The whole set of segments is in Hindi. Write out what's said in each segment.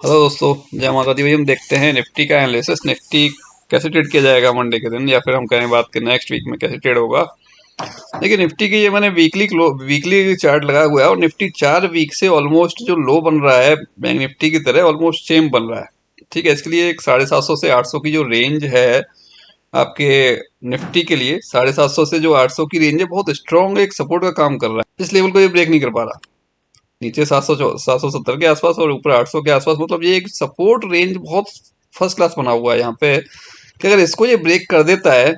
हेलो दोस्तों, जय माता दी। भाई हम देखते हैं निफ्टी का एनालिसिस। निफ्टी कैसे ट्रेड किया जाएगा मंडे के दिन, या फिर हम करें बात करें नेक्स्ट वीक में कैसे ट्रेड होगा। देखिए निफ्टी की ये मैंने वीकली चार्ट लगाया हुआ है और निफ्टी 4 वीक से ऑलमोस्ट जो लो बन रहा है बैंक निफ्टी की तरह ऑलमोस्ट सेम बन रहा है। ठीक है, इसके लिए एक 750 से 800 की जो रेंज है आपके निफ्टी के लिए, 750 से जो 800 की रेंज है बहुत स्ट्रॉन्ग एक सपोर्ट का काम कर रहा है। इस लेवल को ये ब्रेक नहीं कर पा रहा। नीचे 770 के आसपास और ऊपर 800 के आसपास, मतलब ये एक सपोर्ट रेंज बहुत फर्स्ट क्लास बना हुआ है यहाँ पे कि अगर इसको ये ब्रेक कर देता है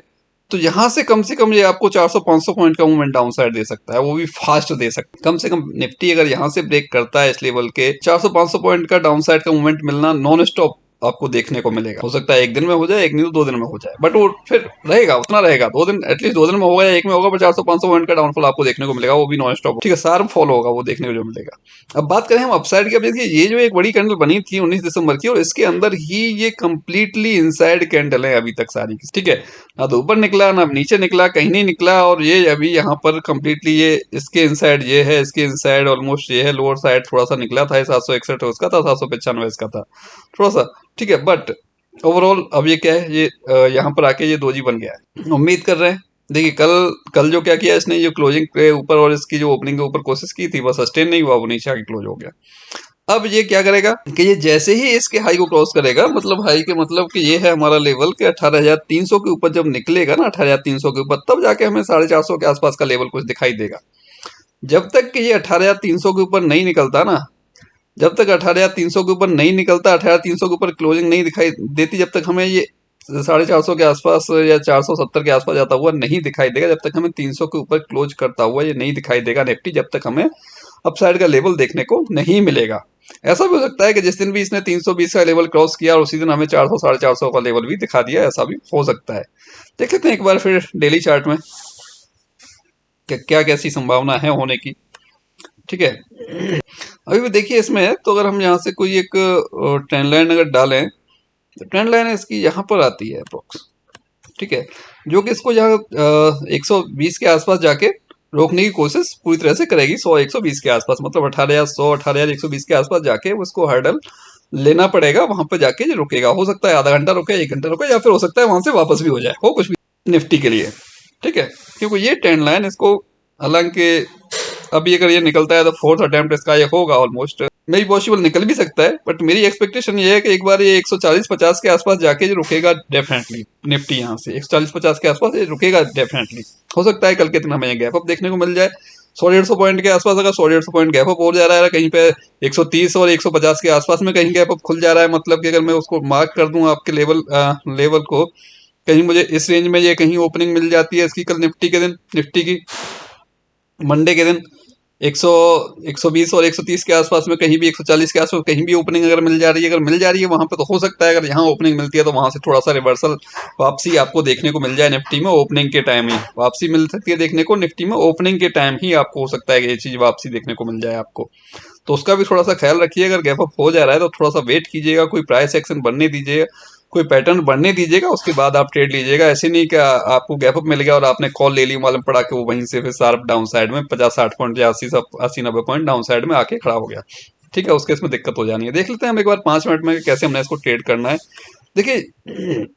तो यहाँ से कम ये आपको 400-500 पॉइंट का मूवमेंट डाउन साइड दे सकता है, वो भी फास्ट दे सकता है। कम से कम निफ्टी अगर यहाँ से ब्रेक करता है इस लेवल के 400-500 पॉइंट का डाउन साइड का मूवमेंट मिलना नॉन स्टॉप आपको देखने को मिलेगा। हो सकता है एक दिन में हो जाए, एक नहीं तो 2 दिन में हो जाए, बट वो फिर रहेगा उतना रहेगा। 2 दिन एटलीस्ट 2 दिन में होगा या एक में होगा, पर 400-500 पॉइंट का डाउनफॉल आपको देखने को मिलेगा, वो भी नॉन स्टॉप। ठीक है, शार्प फॉल होगा वो देखने को जो मिलेगा। अब बात करें हम अपसाइड की। अब देखिए ये जो एक बड़ी कैंडल बनी थी 19 दिसंबर की, और इसके अंदर ही ये कंप्लीटली इनसाइड कैंडल है अभी तक सारी की। ठीक है, ना तो ऊपर निकला ना नीचे निकला, कहीं नहीं निकला, और ये अभी यहाँ पर कंप्लीटली ये इसके इनसाइड ये है, इसके इनसाइड ऑलमोस्ट ये है। लोअर साइड थोड़ा सा निकला था, 761 उसका था, 795 इसका था थोड़ा सा। ठीक है, बट ओवरऑल अब ये क्या है, ये यहाँ पर आके ये दोजी बन गया है। उम्मीद कर रहे हैं, देखिए कल कल जो क्या किया इसने, जो क्लोजिंग के ऊपर और इसकी जो ओपनिंग के ऊपर कोशिश की थी, बस सस्टेन नहीं हुआ, वो नीचे आके क्लोज हो गया। अब ये क्या करेगा कि ये जैसे ही इसके हाई को क्रॉस करेगा, मतलब हाई के मतलब कि ये है हमारा लेवल के 18,300 के ऊपर जब निकलेगा ना, 18,300 के ऊपर, तब जाके हमें 450 के आसपास का लेवल कुछ दिखाई देगा। जब तक कि ये 18,300 के ऊपर नहीं निकलता ना, जब तक 18,300 के ऊपर नहीं निकलता, 18,300 के ऊपर क्लोजिंग नहीं दिखाई देती, जब तक हमें ये 450 के आसपास या 470 के आसपास जाता हुआ नहीं दिखाई देगा, जब तक हमें 300 के ऊपर क्लोज करता हुआ ये नहीं दिखाई देगा निफ्टी, जब तक हमें अपसाइड का लेवल देखने को नहीं मिलेगा। ऐसा भी हो सकता है कि जिस दिन भी इसने 320 का लेवल क्रॉस किया और उसी दिन हमें 400 450 का लेवल भी दिखा दिया, ऐसा भी हो सकता है। देख लेते हैं एक बार फिर डेली चार्ट में क्या क्या कैसी संभावना है होने की। ठीक है, अभी भी देखिए इसमें तो अगर हम यहाँ से कोई एक ट्रेंड लाइन अगर डालें तो ट्रेंड लाइन इसकी यहाँ पर आती है अप्रोक्स। ठीक है, जो कि इसको यहाँ 120 के आसपास जाके रोकने की कोशिश पूरी तरह से करेगी। 100-120 के आसपास, मतलब 18,100 18,120 के आसपास जाके उसको हर्डल लेना पड़ेगा, वहां पर जाके जो रुकेगा। हो सकता है आधा घंटा रुके, 1 घंटा रुके, या फिर हो सकता है वहां से वापस भी हो जाए, हो कुछ भी निफ्टी के लिए। ठीक है, क्योंकि ये ट्रेंड लाइन इसको, हालांकि अभी अगर ये निकलता है तो फोर्थ अटेम्प्ट इसका ये होगा ऑलमोस्ट, मे भी पॉसिबल निकल भी सकता है, बट मेरी एक्सपेक्टेशन ये है कि एक बार ये 140-50 के आसपास जाके जो रुकेगा डेफिनेटली निफ्टी, यहाँ से 140-50 के आसपास ये रुकेगा डेफिनेटली। हो सकता है कल के दिन हमें गैप अप देखने को मिल जाए 100-150 पॉइंट के आसपास। अगर 100-150 पॉइंट गैप अप हो जा रहा है कहीं पे 130 और 150 के आसपास में कहीं गैप अप खुल जा रहा है, मतलब कि अगर मैं उसको मार्क कर दूं आपके लेवल को, कहीं मुझे इस रेंज में ये कहीं ओपनिंग मिल जाती है इसकी कल निफ्टी के दिन, निफ्टी की मंडे के दिन 100 120 और 130 के आसपास में, कहीं भी 140 के आसपास कहीं भी ओपनिंग अगर मिल जा रही है, अगर मिल जा रही है वहां पे, तो हो सकता है अगर यहाँ ओपनिंग मिलती है तो वहां से थोड़ा सा रिवर्सल वापसी आपको देखने को मिल जाए निफ्टी में। ओपनिंग के टाइम ही वापसी मिल सकती है देखने को निफ्टी में, ओपनिंग के टाइम ही आपको हो सकता है कि ये चीज वापसी देखने को मिल जाए आपको। तो उसका भी थोड़ा सा ख्याल रखिए। अगर गैप अप हो जा रहा है तो थोड़ा सा वेट कीजिएगा, कोई प्राइस एक्शन बनने दीजिएगा, कोई पैटर्न बनने दीजिएगा, उसके बाद आप ट्रेड लीजिएगा। ऐसे नहीं कि आपको गैप अप मिल गया और आपने कॉल ले ली, मालूम पड़ा कि वो वहीं से फिर शार्प डाउन साइड में 50-60 पॉइंट या 80-90 पॉइंट डाउन साइड में आके खड़ा हो गया। ठीक है, उसके इसमें दिक्कत हो जानी है। देख लेते हैं हम एक बार 5 मिनट में कैसे हमने इसको ट्रेड करना है। देखिए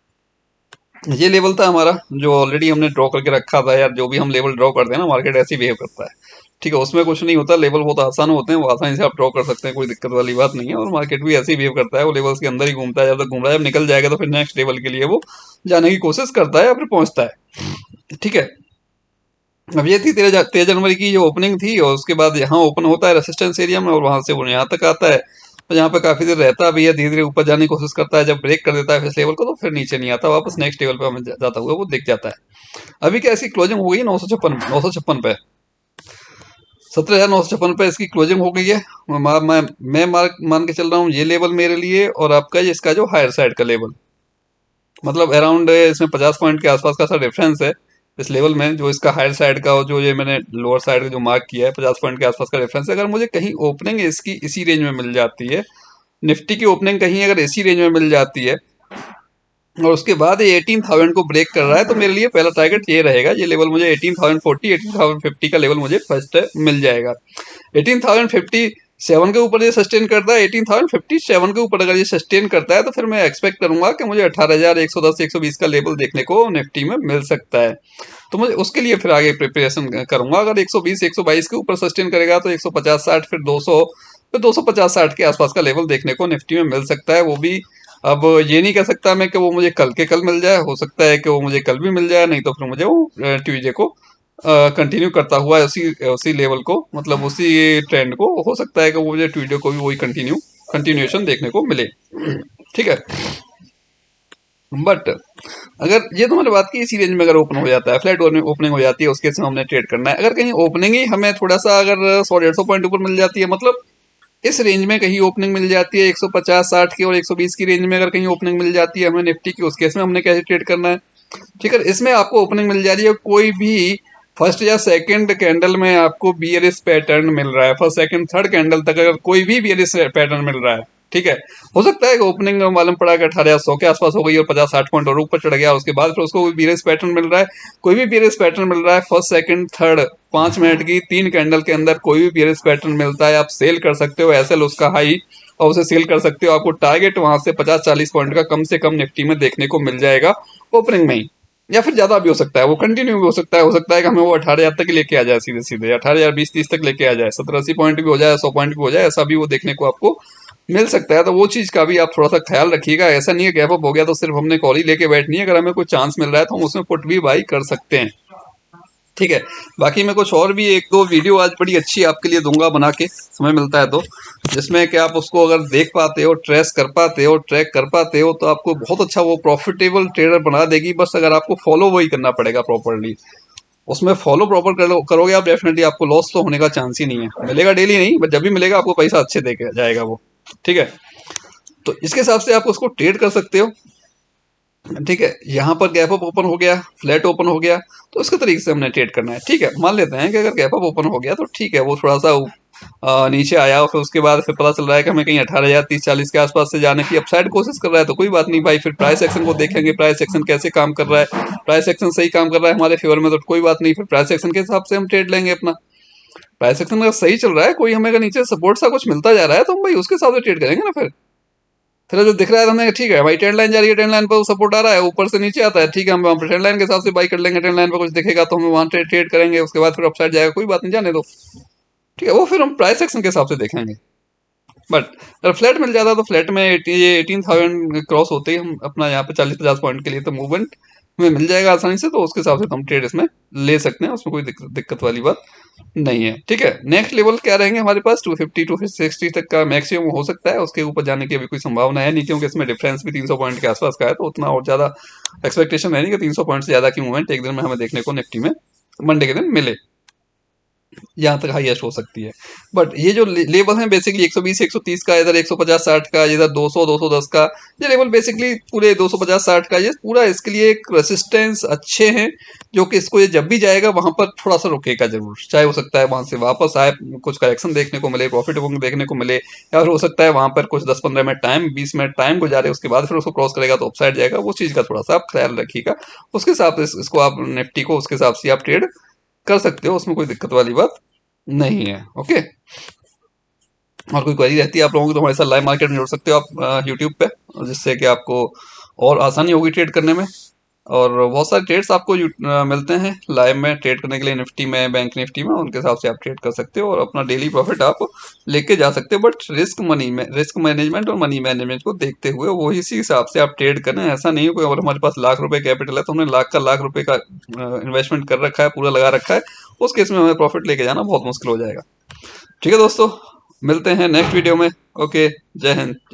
ये लेवल था हमारा जो ऑलरेडी हमने ड्रॉ करके रखा था यार। जो भी हम लेवल ड्रॉ करते हैं ना, मार्केट ऐसे ही बिहेव करता है। ठीक है, उसमें कुछ नहीं होता, लेवल बहुत आसान होते हैं, वो आसानी से आप ड्रॉ कर सकते हैं, कोई दिक्कत वाली बात नहीं है। और मार्केट भी ऐसे ही बिहेव करता है, वो लेवल्स के अंदर ही घूमता है, जब तक घूम रहा है, जब निकल जाएगा तो फिर नेक्स्ट लेवल के लिए वो जाने की कोशिश करता है या फिर पहुंचता है। ठीक है, अब ये थी 13 जनवरी की जो ओपनिंग थी, और उसके बाद यहाँ ओपन होता है रेसिस्टेंस एरिया में, और वहां से वो यहाँ तक आता है, तो यहाँ पे काफी देर रहता भी है, धीरे धीरे ऊपर जाने की कोशिश करता है। जब ब्रेक कर देता है इस लेवल को तो फिर नीचे नहीं आता, वापस नेक्स्ट लेवल पे हमें जाता हुआ वो दिख जाता है। अभी क्या इसकी क्लोजिंग हो गई है 956 पे, 17,956 पे इसकी क्लोजिंग हो गई है। मैं मान के चल रहा हूँ ये लेवल मेरे लिए, और आपका ये इसका जो हायर साइड का लेवल, मतलब अराउंड इसमें 50 पॉइंट के आसपास का सा डिफरेंस है इस लेवल में, जो इसका हायर साइड का और जो ये मैंने लोअर साइड का जो मार्क किया है 50 पॉइंट के आसपास का डिफरेंस है। अगर मुझे कहीं ओपनिंग इसकी इसी रेंज में मिल जाती है, निफ्टी की ओपनिंग कहीं अगर इसी रेंज में मिल जाती है, और उसके बाद ये 18,000 को ब्रेक कर रहा है, तो मेरे लिए पहला टारगेट ये रहेगा, ये लेवल मुझे 18,040 18,050 का लेवल मुझे फर्स्ट मिल जाएगा। 18,050 7 के ऊपर ये सस्टेन करता है, 18,057 के ऊपर अगर ये सस्टेन करता है तो फिर मैं एक्सपेक्ट करूंगा कि मुझे 18,110 120 का लेवल देखने को निफ्टी में मिल सकता है। तो मुझे उसके लिए फिर आगे प्रिपरेशन करूंगा। अगर 120 122 के ऊपर सस्टेन करेगा तो 150 60 फिर 200 फिर 250 60 के आसपास का लेवल देखने को निफ्टी में मिल सकता है। वो भी अब ये नहीं कह सकता मैं कि वो मुझे कल के कल मिल जाए, हो सकता है कि वो मुझे कल भी मिल जाए, नहीं तो फिर मुझे वो ट्यूजडे को कंटिन्यू करता हुआ उसी उसी लेवल को, मतलब उसी ट्रेंड को, हो सकता है कि वो मुझे ट्यूजडे को भी वही कंटिन्यूएशन देखने को मिले। ठीक है, बट अगर ये तो मैंने बात की इसी रेंज में अगर ओपन हो जाता है, फ्लैट ओपनिंग हो जाती है, उसके से हमने ट्रेड करना है। अगर कहीं ओपनिंग ही हमें थोड़ा सा अगर 100 150 पॉइंट ऊपर मिल जाती है, मतलब इस रेंज में कहीं ओपनिंग मिल जाती है 150 60 की और 120 की रेंज में अगर कहीं ओपनिंग मिल जाती है हमें निफ्टी की, उस केस में हमने कैसे ट्रेड करना है। ठीक है, इसमें आपको ओपनिंग मिल जा रही है, कोई भी फर्स्ट या सेकंड कैंडल में आपको बियरिश पैटर्न मिल रहा है, फर्स्ट सेकंड थर्ड कैंडल तक अगर कोई भी बियरिश पैटर्न मिल रहा है, ठीक है, हो सकता है कि ओपनिंग मालूम पड़ा कि 1800 के आसपास हो गई और 50 60 पॉइंट और ऊपर चढ़ गया, उसके बाद फिर उसको बियरिश पैटर्न मिल रहा है, कोई भी बियरिश पैटर्न मिल रहा है फर्स्ट सेकंड थर्ड 5 मिनट की 3 कैंडल के अंदर कोई भी बियरिश पैटर्न मिलता है, आप सेल कर सकते हो एसएल उसका हाई और उसे सेल कर सकते हो। आपको टारगेट वहां से 50 40 पॉइंट का कम से कम निफ्टी में देखने को मिल जाएगा ओपनिंग में ही, या फिर ज्यादा भी हो सकता है, वो कंटिन्यू भी हो सकता है कि हमें वो 18,000 तक लेके आ जाए, सीधे सीधे 18,000 20 30 तक लेके आ जाए, 70 80 पॉइंट भी हो जाए, 100 पॉइंट भी हो जाए, ऐसा भी वो देखने को आपको मिल सकता है। तो वो चीज का भी आप थोड़ा सा ख्याल रखिएगा। ऐसा नहीं है गैप अप हो गया तो सिर्फ हमने कॉल ही लेके बैठनी है, अगर हमें कोई चांस मिल रहा है तो हम उसमें पुट भी बाई कर सकते हैं। ठीक है, बाकी मैं कुछ और भी एक दो वीडियो आज बड़ी अच्छी आपके लिए दूंगा बना के, समय मिलता है तो, जिसमें कि आप उसको अगर देख पाते हो, ट्रेस कर पाते हो, ट्रैक कर पाते हो, तो आपको बहुत अच्छा वो प्रॉफिटेबल ट्रेडर बना देगी। बस अगर आपको फॉलो वही करना पड़ेगा प्रॉपरली, उसमें फॉलो प्रॉपर करोगे आप, डेफिनेटली आपको लॉस तो होने का चांस ही नहीं है। मिलेगा डेली नहीं, बट जब भी मिलेगा आपको पैसा अच्छे दे के जाएगा वो। ठीक है, तो इसके हिसाब से आप उसको ट्रेड कर सकते हो। ठीक है, यहाँ पर गैप अप ओपन हो गया, फ्लैट ओपन हो गया, तो इसके तरीके से हमने ट्रेड करना है। ठीक है, मान लेते हैं कि अगर गैप अप ओपन हो गया तो ठीक है, वो थोड़ा सा नीचे आया और फिर उसके बाद फिर पता चल रहा है कि हमें कहीं 18,000 30 40 के आसपास से जाने की अपसाइड कोशिश कर रहा है, तो कोई बात नहीं भाई, फिर प्राइस एक्शन को देखेंगे, प्राइस एक्शन कैसे काम कर रहा है। प्राइस एक्शन सही काम कर रहा है हमारे फेवर में तो कोई बात नहीं, फिर प्राइस एक्शन के हिसाब से हम ट्रेड लेंगे अपना। प्राइस एक्शन अगर सही चल रहा है, कोई हमें अगर नीचे सपोर्ट सा कुछ मिलता जा रहा है, तो हम भाई उसके हिसाब से ट्रेड करेंगे ना। फिर जो दिख रहा है हमें, ठीक है भाई ट्रेंड लाइन जा रही है, ट्रेंड लाइन पर सपोर्ट आ रहा है, ऊपर से नीचे आता है, ठीक है, हम वहाँ ट्रेंड लाइन के हिसाब से बाई कर लेंगे, ट्रेंड लाइन पर कुछ दिखेगा तो हम वहाँ ट्रेड करेंगे, उसके बाद फिर अपसाइड जाएगा, कोई बात नहीं, जाने दो। ठीक है, वो फिर हम प्राइस एक्शन के हिसाब से देखेंगे। बट अगर फ्लैट मिल जाता तो फ्लैट में ये 18,000 क्रॉस होते ही हम अपना यहाँ पे 40 50 पॉइंट के लिए तो मूवमेंट हमें मिल जाएगा आसानी से, तो उसके हिसाब से तो हम ट्रेड इसमें ले सकते हैं, उसमें कोई दिक्कत वाली बात नहीं है। ठीक है, नेक्स्ट लेवल क्या रहेंगे हमारे पास, 250 260 तक का मैक्सिमम हो सकता है, उसके ऊपर जाने की अभी कोई संभावना है नहीं, क्योंकि इसमें डिफरेंस भी 300 पॉइंट के आसपास का है, तो उतना और ज्यादा एक्सपेक्टेशन है नहीं कि 300 पॉइंट से ज्यादा की मूवमेंट एक दिन में हमें देखने को निफ्टी में मंडे के दिन मिले, यहाँ तक हाईएस्ट हो सकती है। बट ये जो लेवल है बेसिकली 120 130 का, इधर 150 60 का, इधर 200 210 का, ये लेवल बेसिकली पूरे 250 60 का, ये पूरा इसके लिए एक रेसिस्टेंस अच्छे हैं, जो कि इसको ये जब भी जाएगा वहां पर थोड़ा सा रुकेगा जरूर, चाहे हो सकता है वहां से वापस आए, कुछ करेक्शन देखने को मिले, प्रॉफिट बुकिंग देखने को मिले, या फिर हो सकता है वहां पर कुछ 10 15 मिनट टाइम 20 मिनट टाइम गुजारे, उसके बाद फिर उसको क्रॉस करेगा तो अपसाइड जाएगा। वो चीज का थोड़ा सा आप ख्याल रखिएगा, उसके हिसाब से इसको आप निफ्टी को उसके हिसाब से आप ट्रेड कर सकते हो, उसमें कोई दिक्कत वाली बात नहीं है। ओके, और कोई क्वेरी रहती है आप लोगों की तो हमारे साथ लाइव मार्केट में जुड़ सकते हो आप यूट्यूब पे, जिससे कि आपको और आसानी होगी ट्रेड करने में, और बहुत सारे ट्रेड्स आपको मिलते हैं लाइव में ट्रेड करने के लिए, निफ्टी में, बैंक निफ्टी में, उनके हिसाब से आप ट्रेड कर सकते हो और अपना डेली प्रॉफिट आप लेके जा सकते हो। बट रिस्क मैनेजमेंट और मनी मैनेजमेंट को देखते हुए वो इसी हिसाब से आप ट्रेड करें। ऐसा नहीं है कोई अगर हमारे पास लाख रुपए कैपिटल है तो हमने लाख रुपए का इन्वेस्टमेंट कर रखा है, पूरा लगा रखा है, उस केस में हमें प्रॉफिट लेके जाना बहुत मुश्किल हो जाएगा। ठीक है दोस्तों, मिलते हैं नेक्स्ट वीडियो में। ओके, जय हिंद, जय